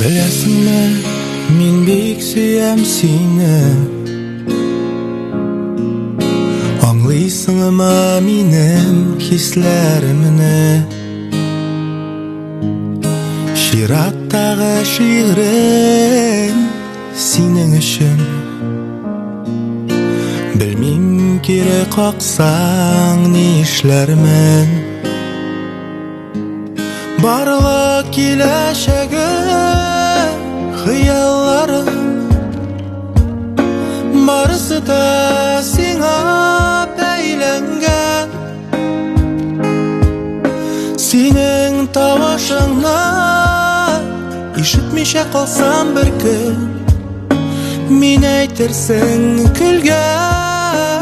Білесіңме, мен бек сүйем сені. Аңлайсыңма менің хисләремне. Шираттағы шиғырым сенің үшін. Білмейм керек қақсаң не ішлермін. Барлық келешегі қиялларым, барысы да сеңа бәйленген. Сенің тавышыңнан ишітмеше қалсам бір күн, мен әйтерсің күлге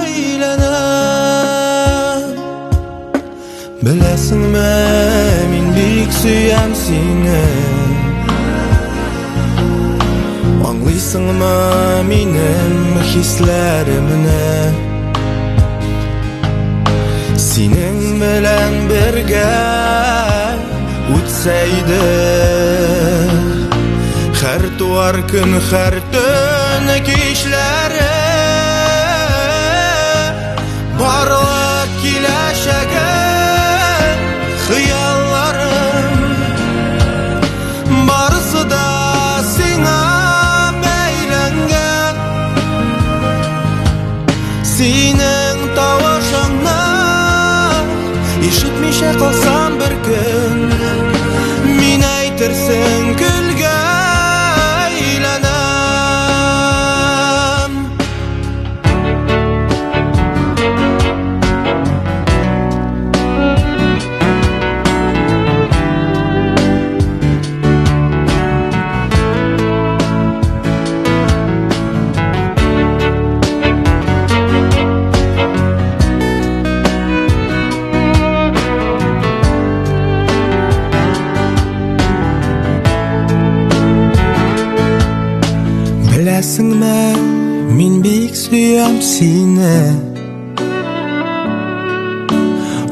айленем. Білесіңме, мен бек сүйем сені. Аңлайсыңма менің хисләремне. Сенің белән бергә үтсәйді һәр туар көн, һәр төн кичләре. Барлык киләчәге хыялларым, барысы да сиңа бәйләнгән. Синең тавышыңнан ишетмичә калсам бер көн, мин әйтерсең көлгә әйләнәм. Білесіңме, мен бек сүйем сені.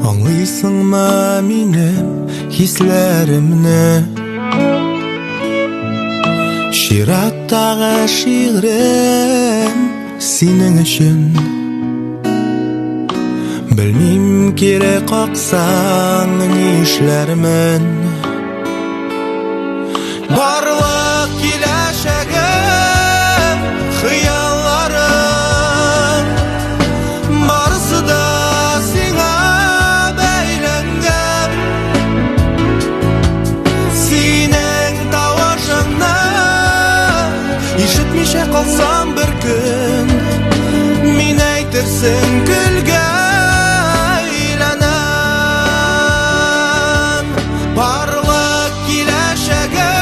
Аңлайсыңма менің хисләремне. Шираттағы шиғырым сенің үшін. Білмейм керек қақсаң не ішлермін. Барлық келешегі хыялларым, барысы да сиңа бәйләнгән. Синең тавышыңнан ишетмичә калсам бер көн, мин әйтерсең көлгә әйләнәм. Барлык киләчәге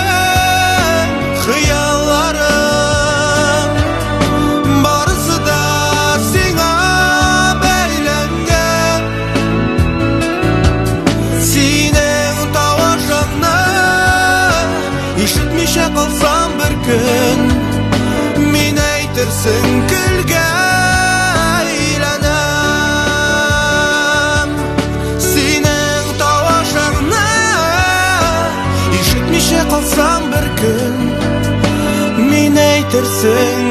хыялларым, барысы да сиңа бәйләнгән. Синең тавышыңнан ишетмичә калсам бер көн, мин әйтерсең көлгә әйләнәм. Синең тавышыңнан ишетмичә калсам бер көн, мин әйтерсең